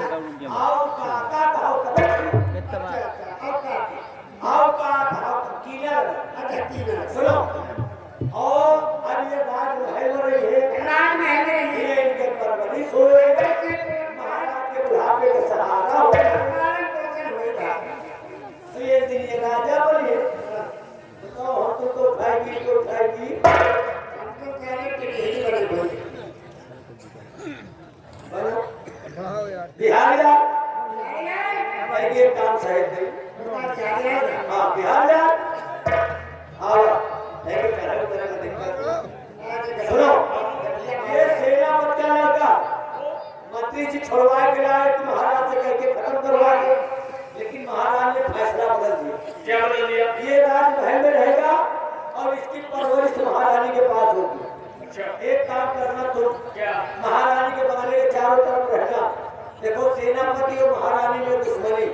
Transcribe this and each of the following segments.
आओ काका आओ आओ का कीलर अच्छा कीलर सुनो और अब ये राज महल में रही है राज महल में रही है इनके परवरिश हुए महाराज के बुढ़ापे का सहारा हुआ तो ये दिन ये राजा बने तो हम तो उठाएगी हमको कहने के लिए ही बने बोले बिहार जा ये काम सही नहीं हाँ बिहार जा आओ एक तरह का दिक्कत सुनो ये सेनापति का लड़का मंत्री जी छोड़वा के लाए कि महाराज से कह के खत्म करवा के लेकिन महाराज ने फैसला बदल दिया क्या बदल दिया ये राजमहल में रहेगा और इसकी परवरिश महारानी के पास होगी एक काम करना तुम क्या महारानी के बंगले के चारों तरफ रहना देखो सेनापति और महारानी में दुश्मनी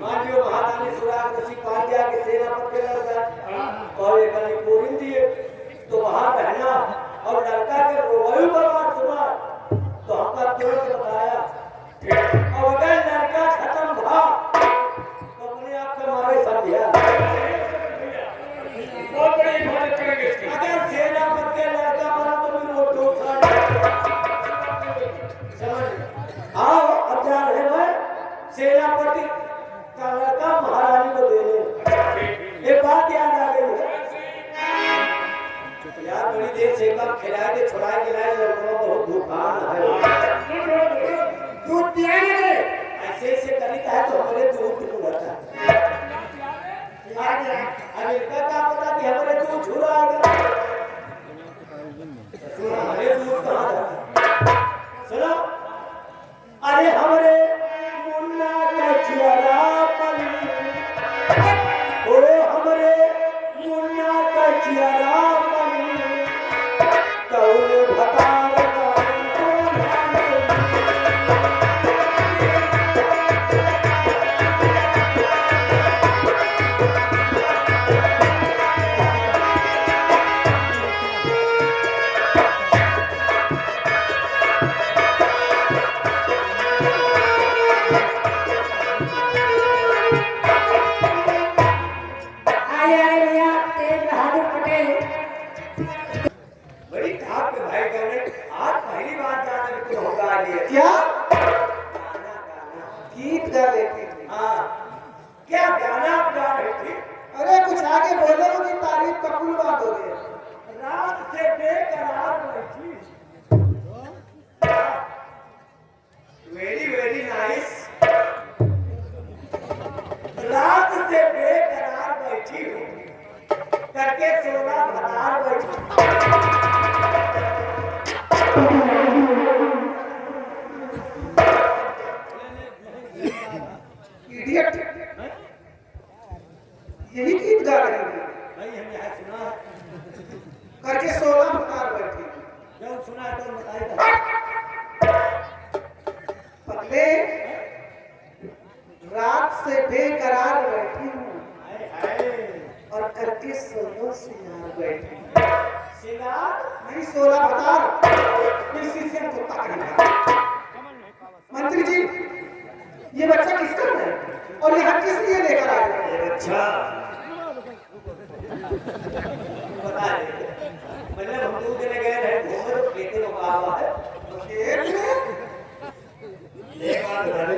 मान लियो महारानी सुराग ऋषि पांड्या के सेनापति लड़का और एक गली पूरी दिए तो वहां रहना और लड़का के रोवायु बर्बाद सुना तो हमका तुरंत बताया और अगर लड़का खत्म था तो अपने आप से मारे समझा बहुत बड़ी हिफाजत करेंगे इसकी अगर सेनापति के लड़का मरा तो फिर वो टोक आओ अब जा रहे हैं सेनापति का लड़का महारानी को दे दे एक बात याद आ गई है यार बड़ी देर से काम खिलाए थे छुड़ाए खिलाए लड़कों बहुत दुकान है दूध पियाने दे ऐसे ऐसे करी है तो हमारे दूध क्यों रहता अमेरिका का पता कि हमारे दूध छुड़ा आएगा हमारे दूध कहाँ जाता सुनो अरे हमारे मुन्ना का चियारा पली ओ हमारे मुन्ना का चियारा पली कौन भतार क्या गीत गा लेती थी हाँ क्या गाना गा रही थी अरे कुछ आगे बोलो कि तारीफ कबूल बात हो गई रात से बेकरार बैठी वेरी वेरी नाइस रात से बेकरार बैठी हूँ करके सोना भतार बैठी यही गीत गा रहे हैं भाई हमने आज सुना करके 16 प्रकार बैठी जब सुना तो बताएगा पगले रात से बेकरार बैठी हूँ और करके 16 सिंगार बैठी सिंगार नहीं 16 प्रकार इसी से हमको पकड़ना मंत्री जी ये बच्चा किसका है और यहाँ किस लिए लेकर आए ये बच्चा बता दे मतलब हम लोग देने गए हैं घूमर लेते लोग आवा है एक बात बता दे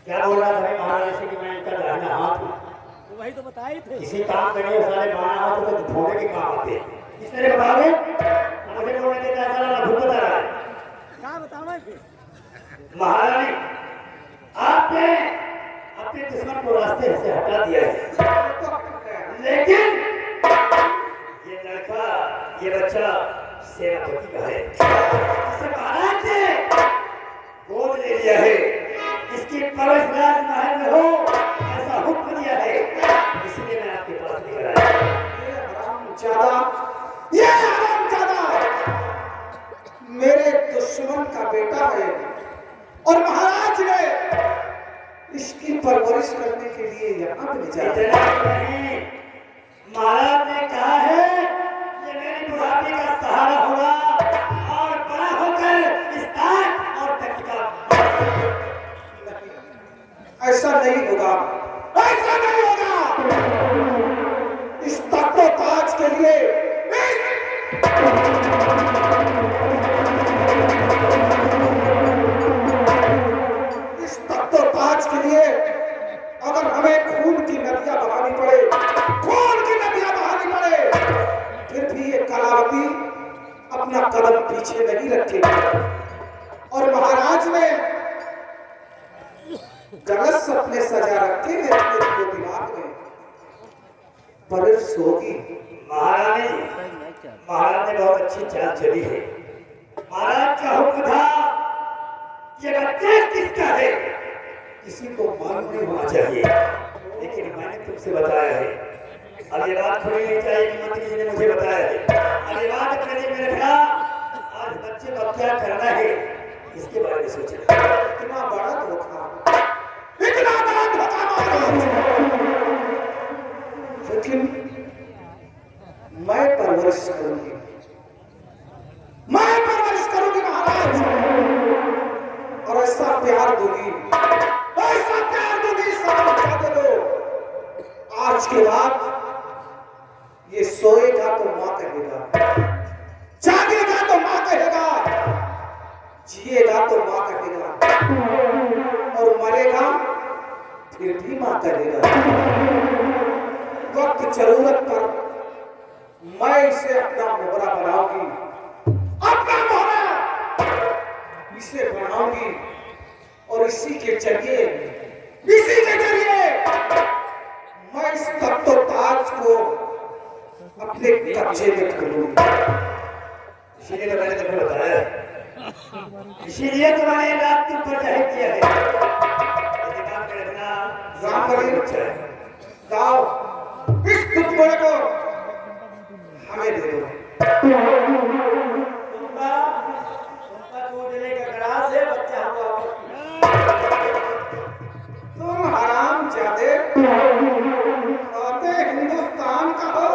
क्या बोल रहा था महाराज से कि मैं इनका दाहिना हाथ हूं वही तो बताए थे किसी काम करिए सारे बाएं हाथ तो धोने के काम आते इस तरह बता दे मुझे बोलने के ऐसा लगा खुद बता रहा है क्या बताना फिर महारानी आपने अपने दुश्मन को रास्ते से हटा दिया है लेकिन ये लड़का ये बच्चा सेनापति का है इसे महाराज ने गोद ले लिया है इसकी परवरिश राजमहल में हो ऐसा हुक्म दिया है इसलिए मैं आपके पास लेकर आया ये हरामजादा मेरे दुश्मन का बेटा है और महाराज ने इसकी परवरिश करने के लिए यहाँ भेजा नहीं महाराज ने कहा है ये मेरी बुढ़ापे का सहारा होगा और बड़ा होकर इस ताक और तख्त का नहीं होगा, ऐसा नहीं होगा। इस तख्तो ताज के लिए इस तख्तो ताज के लिए अगर हमें खून की नदियां बहानी पड़े, खून की नदियां बहानी पड़े, फिर भी ये कलावती अपना कदम पीछे नहीं रखेगी। और महाराज ने गलत सपने सजा रखे हैं अपने दिमाग में, पर सोगी। महारानी, महाराज ने बहुत अच्छी चाल चली है। महाराज का हुक्म था ये बच्चा किसका है किसी को मालूम नहीं होना चाहिए, लेकिन मैंने तुमसे बताया है। अब ये बात थोड़ी नहीं चाहिए कि मंत्री जी ने मुझे बताया है। अब ये बात अपने दिल में रखना, आज बच्चे को क्या करना है इसके बारे में सोचना। इतना बड़ा धोखा, इतना बड़ा धोखा, लेकिन मैं परवरिश करूंगी, मैं परवरिश करूंगी महाराज, और ऐसा प्यार दूंगी, ऐसा प्यार दूंगी, सब दे दो। आज के बाद ये सोएगा तो मां कहेगा, जागेगा तो मां कहेगा, जिएगा तो मां कहेगा, और मरेगा फिर भी मां कहेगा। वक्त जरूरत पर मैं इसे अपना मोहरा बनाऊंगी, अपना मोहरा इसे बनाऊंगी, और इसी के जरिए मैं इस तख्तो ताज को अपने कब्जे में कर लूंगी। इसीलिए तो मैंने तुम्हें बताया, इसीलिए तो मैंने रात तुम पर जाहिर किया है। जाओ इस टुकड़े को हमें दे दो। तुमका दूध देने का गिलास है, बच्चा हमको तुम हराम जादे, कहते हिंदुस्तान का हो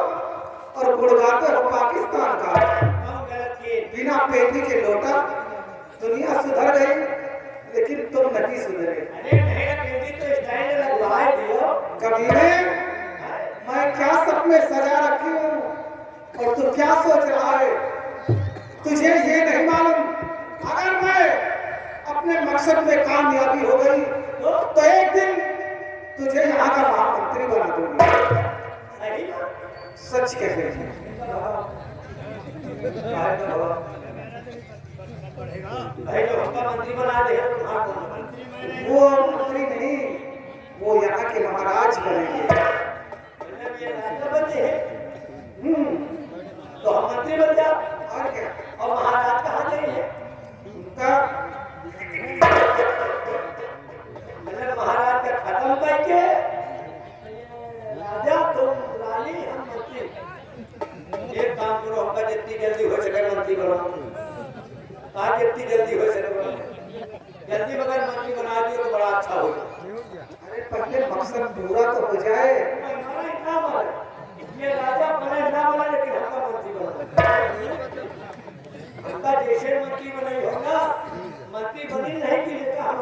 और गुड़गाते हो पाकिस्तान का। बिना पेटी के लोटा, दुनिया सुधर गई लेकिन तुम नहीं सुधरे। अरे नहीं, पेटी तो स्टाइल लगवा दियो। कमीने, मैं क्या सपने सजा रखी हूँ और तू क्या सोच रहा है? तुझे ये नहीं मालूम, अगर मैं अपने मकसद में कामयाबी हो गई तो एक दिन तुझे यहाँ का महामंत्री बना दूंगी। सच कह रही है। भाई तो हमका मंत्री बना दे। वो मंत्री नहीं, वो यहाँ के महाराज बनेंगे। तो हम मंत्री बन जाओ और क्या? और महाराज कहाँ जाइए? उनका महाराज का खत्म करके राजा तुम रानी हम मंत्री। एक काम करो, हमका जितनी जल्दी हो सके मंत्री बनो। आज जितनी जल्दी हो सके जल्दी बगैर मंत्री बना दियो तो बड़ा अच्छा होगा। अरे पहले मकसद पूरा तो हो जाए। ये राजा बने ना बना, लेकिन हमका मंत्री बना। हमका जैसे मंत्री बने होगा, मंत्री बनी नहीं की लेता हम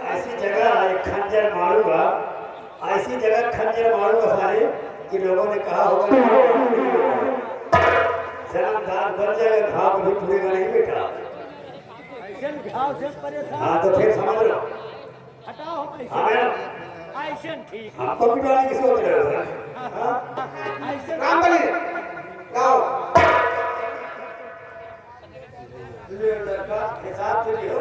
ऐसी जगह एक खंजर मारूंगा, ऐसी जगह खंजर मारूंगा सारे कि लोगों ने कहा होगा जन्मदार बन जाएगा, घाव भी पूरेगा नहीं बेटा। हाँ तो फिर समझ लो, हटाओ ठीक आपको पिटाने की सोच रहे हो? रामबली लाओ। हिसाब से लियो,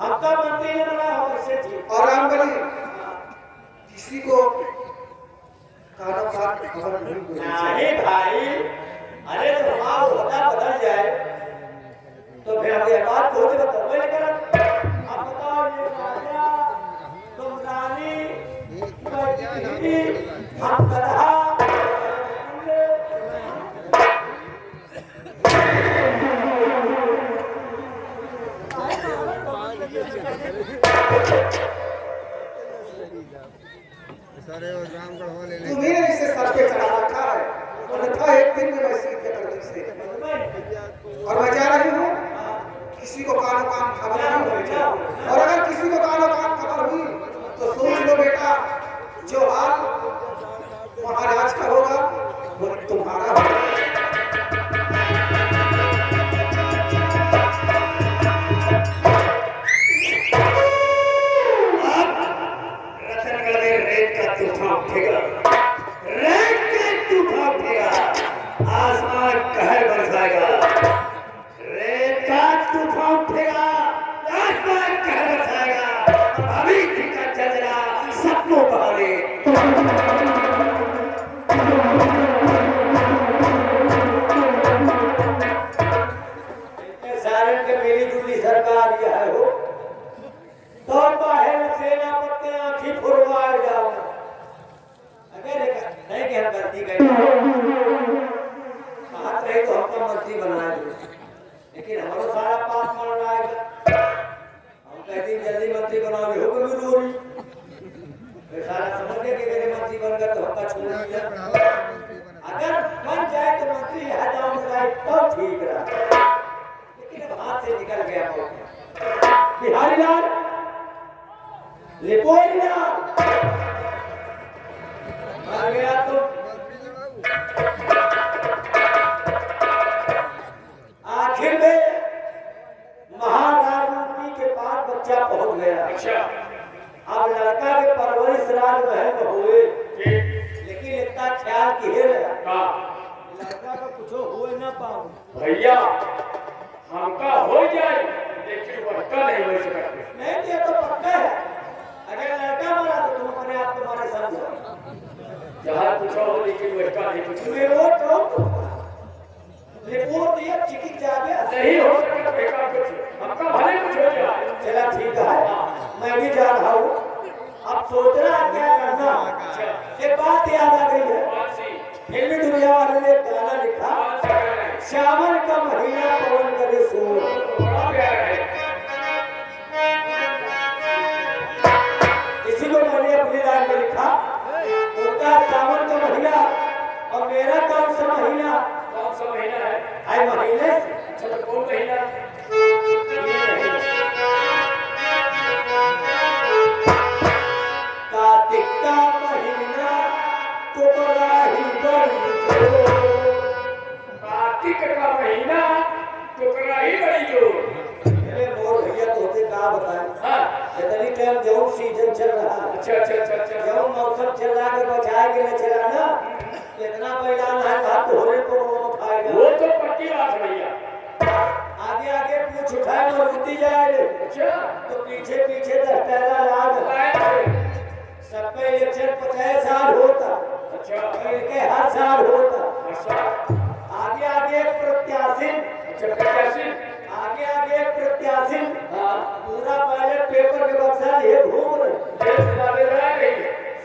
आपका मंत्री ने बना हो इससे ठीक। और रामबली किसी को कानों का खबर नहीं देनी चाहिए। नहीं भाई, अरे तो हमारा होता बदल जाए तो फिर हम ये बात को बताओ लेकर आप बताओ, ये राजा तुम रानी हम गधा तुम्ही ने इसे सर पे चढ़ा रखा है, अन्यथा एक दिन में मैं सीध कर दूं इसे। और मैं जा रही हूँ, किसी को कानो कान खबर नहीं होनी चाहिए, और अगर किसी को कानो कान खबर हुई तो सोच लो बेटा, जो हाल महाराज का होगा वो तुम्हारा होगा। आसमान कहर बरसाएगा, रेत का तूफान उठेगा, आसमान कहर बरसाएगा, अभी का चंद्रा सबको बहाले। सारण के मेरी दूसरी सरकार यह है हो, दौड़ बाहर सेना पत्ते आंखी फुरवा जाओ। अगर नहीं कि हम गलती करें रहे तो हमको मंत्री बनाया दो, लेकिन हमारा सारा पाप मर रहा है। हम कहते हैं जल्दी मंत्री बनाओगे हो गई दूरी, फिर सारा समझ के मेरे मंत्री बन गए तो हमका छोड़ दिया। अगर बन जाए तो मंत्री यहाँ जाओ जाए तो ठीक रहा, लेकिन अब हाथ से निकल गया मौका। बिहारी लाल लिपोरी लाल आ गया तो आखिर में महारानी के पास बच्चा पहुंच गया। अच्छा, अब लड़का के परवरिश राज महल में हुए, लेकिन इतना ख्याल किए रहा लड़का का कुछ हुए ना पाओ भैया, हमका हो जाए लेकिन वक्का नहीं हो सकता। नहीं ये तो पक्का है, अगर लड़का मरा तो तुम अपने आप तुम्हारे समझो, जहाँ कुछ हो लेकिन वक्का नहीं कुछ रिपोर्ट ये चिकित्सा जावे नहीं हो सकता। बेकार कुछ हमका भले कुछ हो जाए। चला ठीक है, मैं भी जा रहा हूँ। अब सोच रहा है क्या करना। एक बात याद आ गई है, फिल्मी दुनिया वाले ने गाना लिखा, श्यामन का महीना पवन करे सोर। इसी को मैंने अपनी लाइन में लिखा, उनका सावन का महीना और मेरा कौन सा महीना? कौन सा महीना है? आई महीने चलो कौन महीना? कार्तिक का महीना टुकराही बड़ी जोर। कार्तिक का महीना टुकराही बड़ी जोर। मेरे मोर भैया तो होते कहा बताएं। हाँ, इतनी टाइम जो सीजन चल रहा है, अच्छा अच्छा अच्छा अच्छा। जो मौसम चल रहा है बचाए के न चला ना, इतना मैदान है हाथ धोने को वो खाएगा। वो तो पक्की बात है भैया। आगे आगे पूछ उठाए तो लूटी जाए, अच्छा, तो पीछे पीछे 10 टहला लाग। सबका इलेक्शन 50 साल होता, अच्छा इनके हर साल होता। अच्छा आगे आगे एक प्रत्याशी, अच्छा प्रत्याशी, आगे आगे एक प्रत्याशी हाँ, पूरा बैलेट पेपर के बक्सा लिए घूम रहे, डाले रह गई।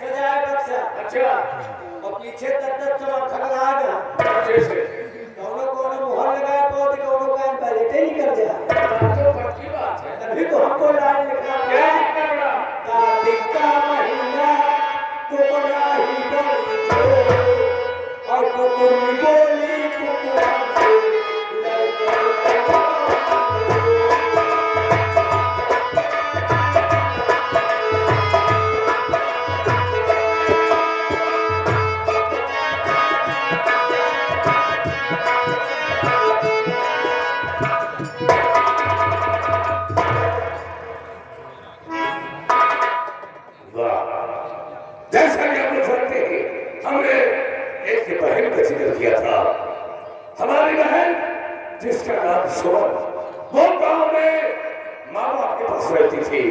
सजाए बक्सा। अच्छा, और पीछे तक समर्थक लागा, अच्छे से दोनों कोनो मुहर लगाया पौध कोनो का बैलेट ही कर दिया। तो पक्की बात है। तभी तो हमको लाइन लिखना क्या है, लिखना पड़ा? कार्तिक का महीना टुकराही बड़ी जोर, और कुकुरी बोली कुकुरा से लड़का। जैसा कि आप लोग जानते हैं, हमने एक बहन का जिक्र किया था। हमारी बहन जिसका नाम सुमन, वो गांव में माँ बाप के पास रहती थी,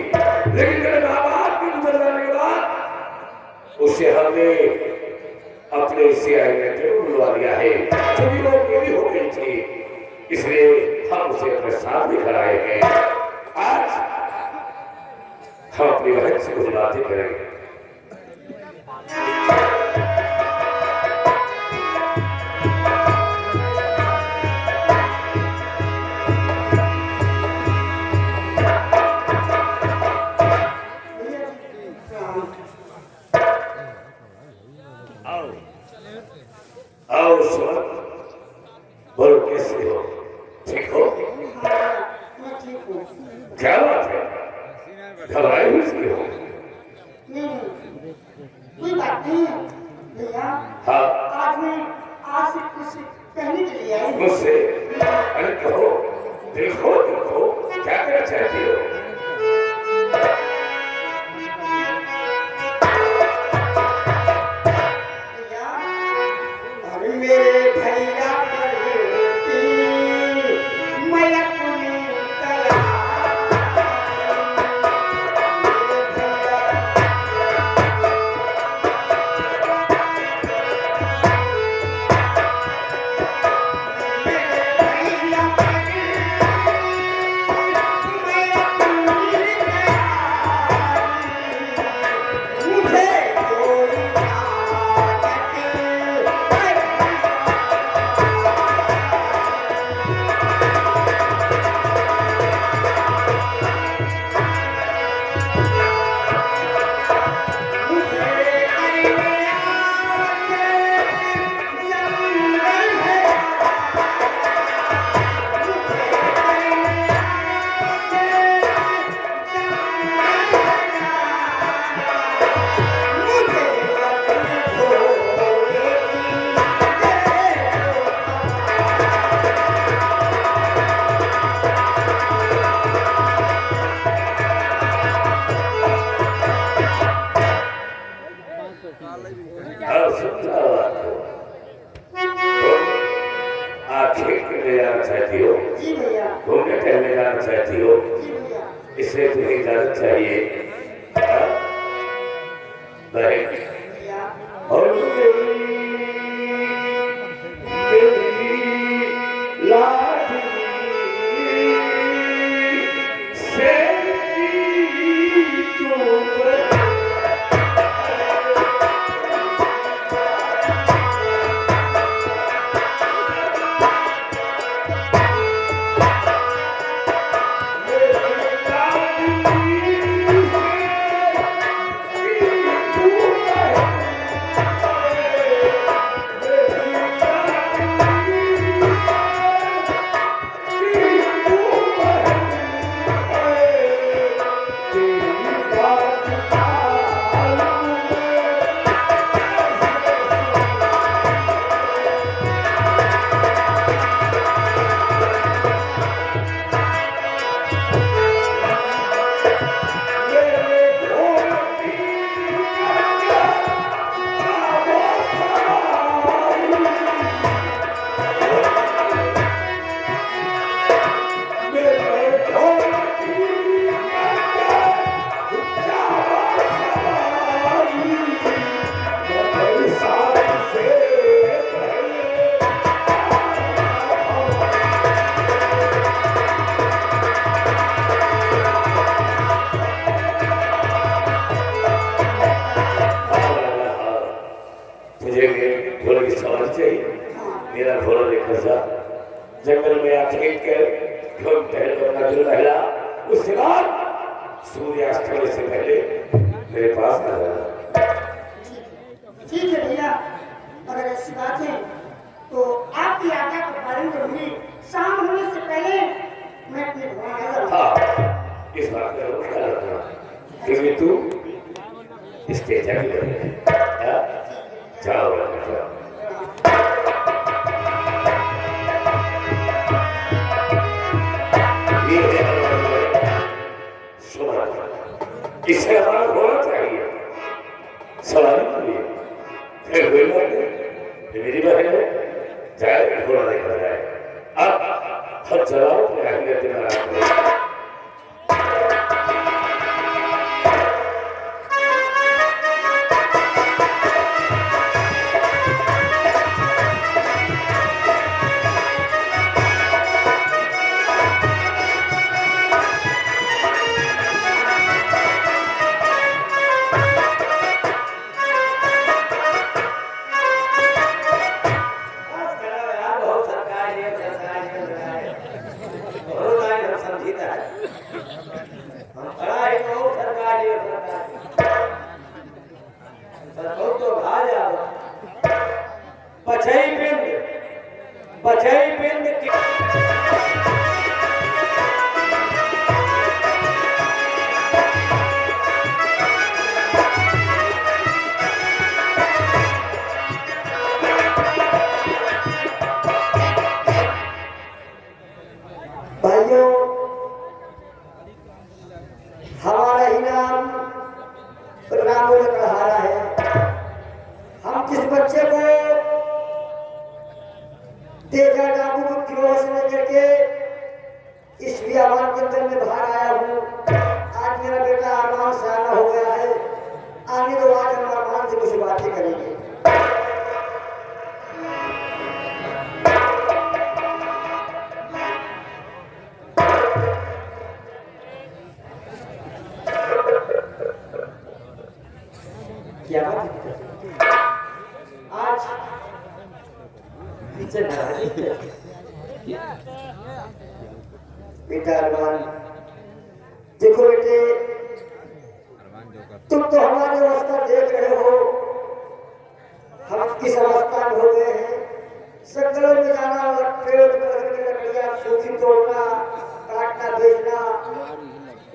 लेकिन मेरे माँ बाप के गुजर जाने के बाद उसे हमने अपने सीआई में जरूर बुलवा लिया है, क्योंकि वो पूरी हो गई थी, इसलिए हम उसे अपने साथ भी खड़ाए हैं। आज हम अपनी बहन से कुछ बातें करेंगे। क्या बात है? घबराए हुए से हो? नहीं, कोई बात नहीं है भैया। हाँ, आज मैं आपसे कुछ कहने के लिए आई हूँ। मुझसे? अरे कहो, देखो देखो, क्या कहना चाहती हो? भैया, अरे मेरे भैया करती मैं अपनी तरह। हाँ, सुनता बात हो। तुम आखिर के ले जाना चाहती हो? जी भैया। घूमने टहलने जाना चाहती हो? जी भैया। इसलिए तुम्हें इजाजत चाहिए। हाँ? बहन, भैया। और मेरी लाडली से मेरा घोड़ा लेकर जा, जंगल में आके घूम टहल करना जो रहला, उसके बाद सूर्यास्त होने से पहले मेरे पास आ जाना। ठीक है भैया, अगर ऐसी बात है तो आपकी आज्ञा का पालन करूंगी। शाम होने से पहले मैं अपने घोड़ा आ जाऊंगा। हाँ, इस बात का जरूर ख्याल रखना, क्योंकि तू स्टेज आगे बढ़ेगी। जाओ जाओ। इसे हमारा घोड़ा चाहिए सवारी के लिए। फिर कोई बात नहीं, मेरी बहन है, जाए घोड़ा देखा जाए। अब हम चलाओ अपने अहमियत में। बजई बिंद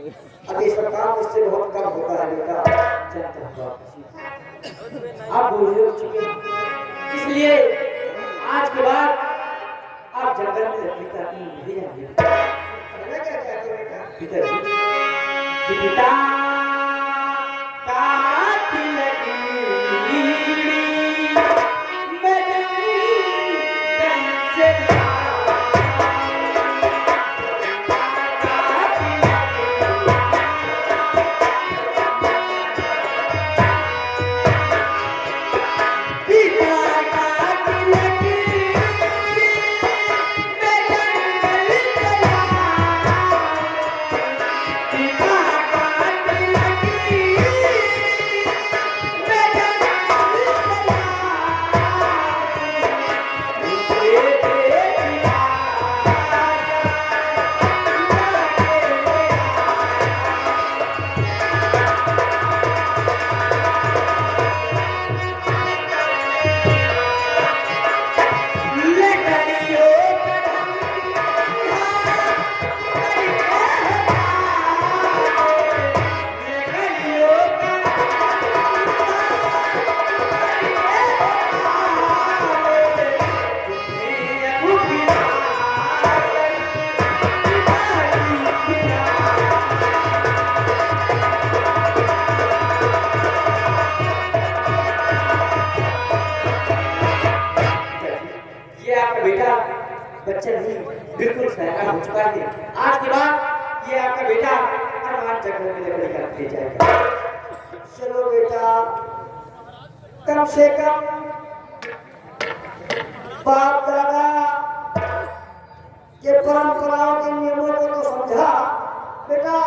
अब ये सब काम इससे बहुत कम होता है बेटा। आप बूढ़े हो चुके हैं, इसलिए आज के बाद आप जंगल में लकड़ी काटने नहीं जाएंगे। क्या कहते हो बेटा? पिताजी कि पिता काट लगी मैं जंगल से बच्चा नहीं बिल्कुल सयाना हो चुका है। आज के बाद ये आपका बेटा अरमान जंगल में लकड़ी काटने जाएगा। चलो बेटा, कम से कम बाप दादा के परंपराओं के नियमों को तो समझा। बेटा,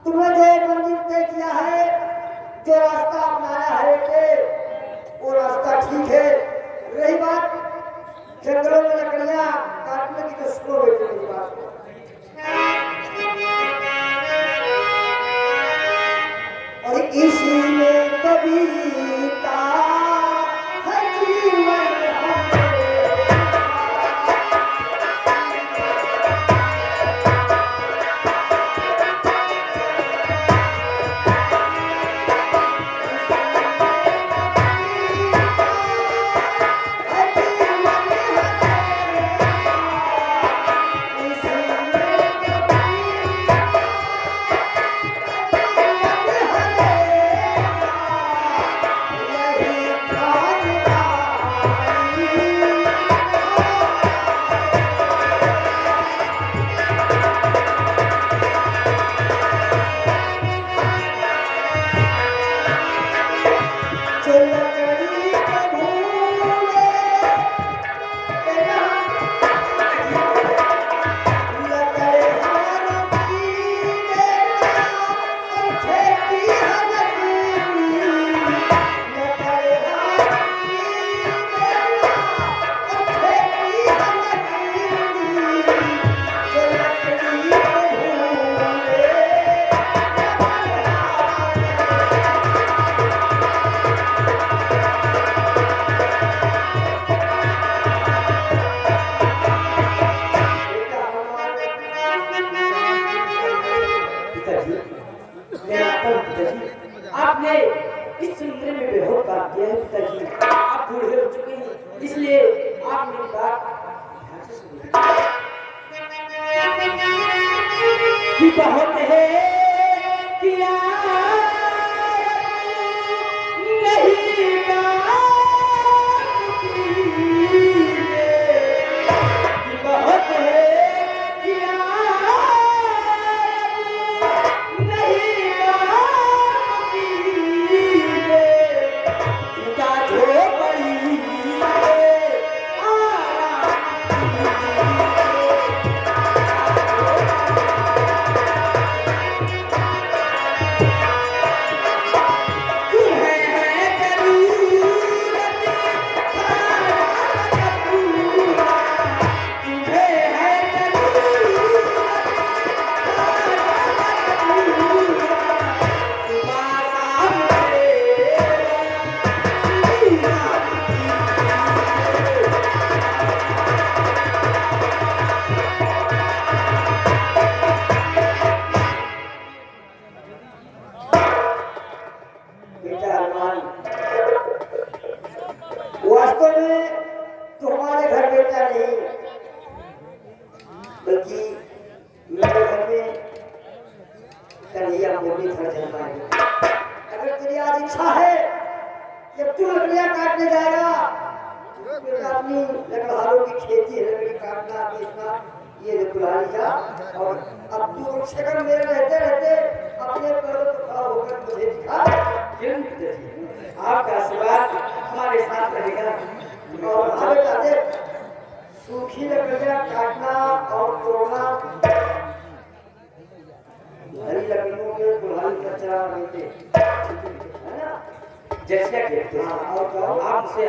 तुमने जो मंजिल तय किया है, जो रास्ता अपनाया है कि वो रास्ता ठीक है। रही बात जंगलों में लकड़ियां काटने की, तो सुनो बेटे मेरी बात को। और इसी में कविता है जीवन आपने इस सुंदर में बेहोश काम किया है पिताजी। आप बूढ़े हो चुके हैं, इसलिए आप मेरी बात ध्यान से सुनिए। कि बहुत है किया नहीं कि बहुत है किया बेटा कन्हैया मोटी थड़ जन्माएगी। अगर तेरी आज इच्छा है कि तू लकड़ियां काटने जाएगा, तो अपनी लकड़हारों की खेती है, लकड़ी काटना बेचना ये कुल्हाड़ी जा, और अब तू सेकंड में रहते रहते अपने पैरों पर खड़ा होकर मुझे दिखा। आपका आशीर्वाद हमारे साथ रहेगा। और हमारे दादे सूखी लकड़ियां काटना और तोड़ना, हरी लकड़ियों के कुल्हाड़ी कचरा मिलते है ना, जैसे कहते हैं। और कहो आपसे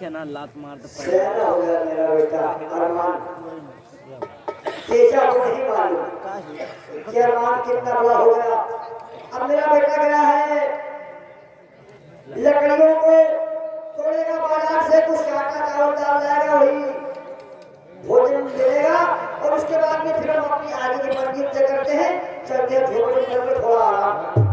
ना लात मार तो सेना हो गया मेरा बेटा अरमान। तेजा को नहीं मालूम कि अरमान कितना बड़ा हो गया। अब मेरा बेटा गया है लकड़ियों को तोड़ेगा, बाजार से कुछ आटा चावल डाल जाएगा, वही भोजन मिलेगा, और उसके बाद में फिर हम अपनी आगे की मंजिल तय करते हैं, चलते हैं झोपड़ी में थोड़ा आराम।